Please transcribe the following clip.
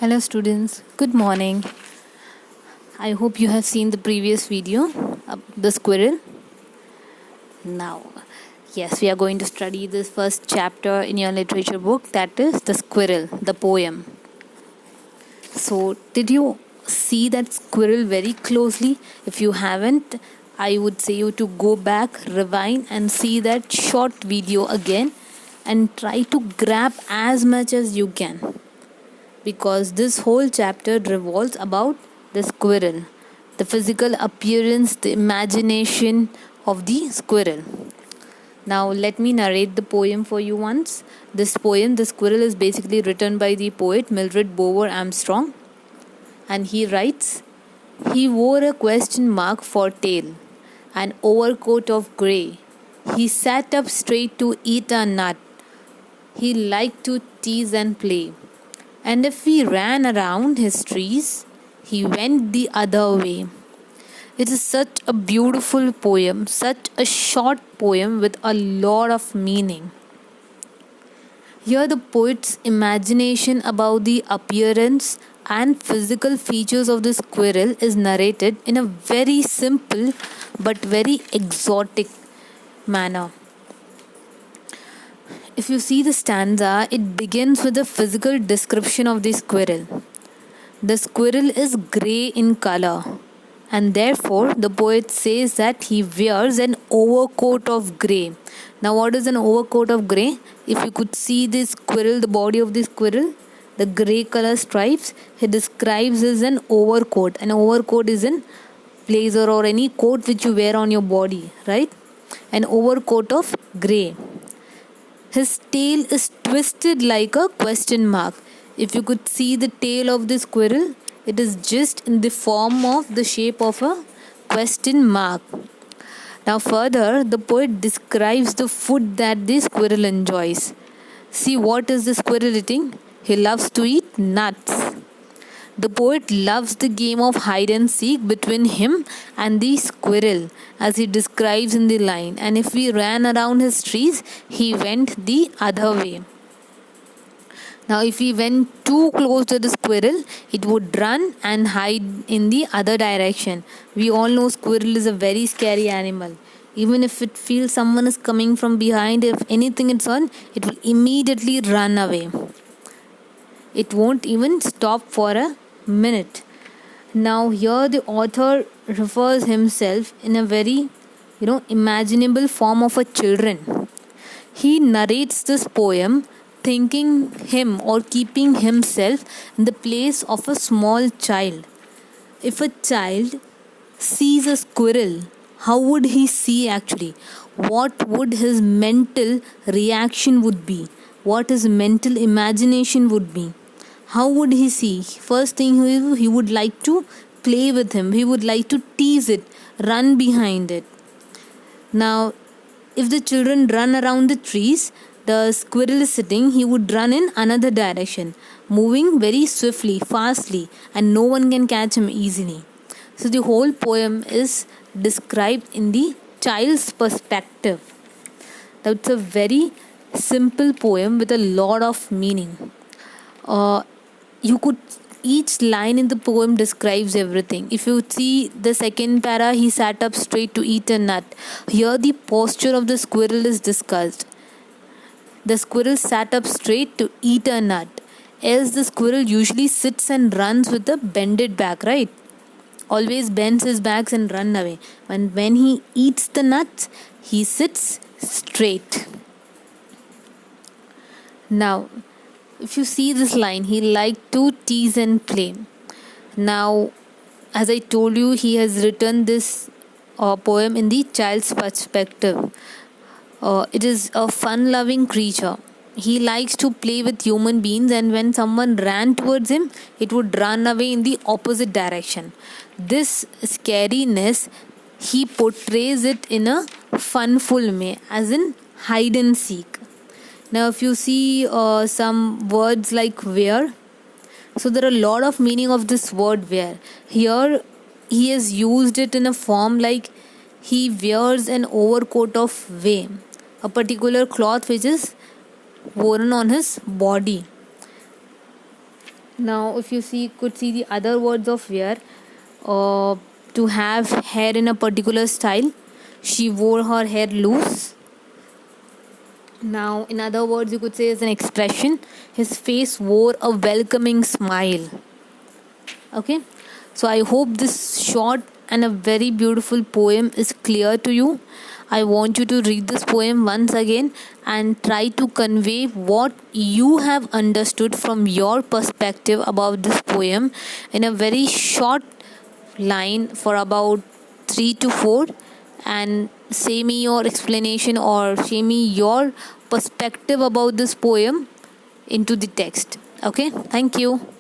Hello students, good morning. I hope you have seen the previous video of the squirrel. Now, yes, we are going to study this first chapter in your literature book, that is The Squirrel, the poem. So, did you see that squirrel very closely? If you haven't, I would say you to go back, rewind and see that short video again and try to grab as much as you can. Because this whole chapter revolves about the squirrel, the physical appearance, the imagination of the squirrel. Now let me narrate the poem for you once. This poem, The Squirrel, is basically written by the poet Mildred Bower Armstrong, and he writes, "He wore a question mark for tail, an overcoat of grey. He sat up straight to eat a nut. He liked to tease and play. And if we ran around his trees, he went the other way." It is such a beautiful poem, such a short poem with a lot of meaning. Here, the poet's imagination about the appearance and physical features of the squirrel is narrated in a very simple but very exotic manner. If you see the stanza, it begins with a physical description of the squirrel. The squirrel is grey in color, and therefore the poet says that he wears an overcoat of grey. Now, what is an overcoat of grey? If you could see the squirrel, the body of the squirrel, the grey color stripes, he describes as an overcoat. An overcoat is an blazer or any coat which you wear on your body, right? An overcoat of grey. His tail is twisted like a question mark. If you could see the tail of the squirrel, it is just in the form of the shape of a question mark. Now further, the poet describes the food that the squirrel enjoys. See, what is the squirrel eating? He loves to eat nuts. The poet loves the game of hide and seek between him and the squirrel, as he describes in the line, and if we ran around his trees, he went the other way. Now, if we went too close to the squirrel, it would run and hide in the other direction. We all know squirrel is a very scary animal. Even if it feels someone is coming from behind, if anything is on, it will immediately run away. It won't even stop for a minute. Now here the author refers himself in a very imaginable form of a children. He narrates this poem thinking him or keeping himself in the place of a small child. If a child sees a squirrel, how would he see actually? What would his mental reaction would be? What his mental imagination would be? How would he see? First thing, he would like to play with him. He would like to tease it, run behind it. Now, if the children run around the trees, the squirrel is sitting, he would run in another direction, moving very swiftly, fastly, and no one can catch him easily. So the whole poem is described in the child's perspective. That's a very simple poem with a lot of meaning. Each line in the poem describes everything. If you see the second para, he sat up straight to eat a nut. Here the posture of the squirrel is discussed. The squirrel sat up straight to eat a nut. Else the squirrel usually sits and runs with a bended back, right? Always bends his back and run away. And when he eats the nuts, he sits straight. Now, if you see this line, he liked to tease and play. Now, as I told you, he has written this poem in the child's perspective. It is a fun-loving creature. He likes to play with human beings, and when someone ran towards him, it would run away in the opposite direction. This scariness, he portrays it in a funful way, as in hide and seek. Now, if you see some words like wear, so there are a lot of meaning of this word wear. Here, he has used it in a form like he wears an overcoat of way, a particular cloth which is worn on his body. Now if you could see the other words of wear, uh, to have hair in a particular style, she wore her hair loose. Now in other words you could say as an expression, his face wore a welcoming smile. Okay, so I hope this short and a very beautiful poem is clear to you. I want you to read this poem once again and try to convey what you have understood from your perspective about this poem in a very short line for about 3 to 4, and say me your explanation or say me your perspective about this poem into the text. Okay, thank you.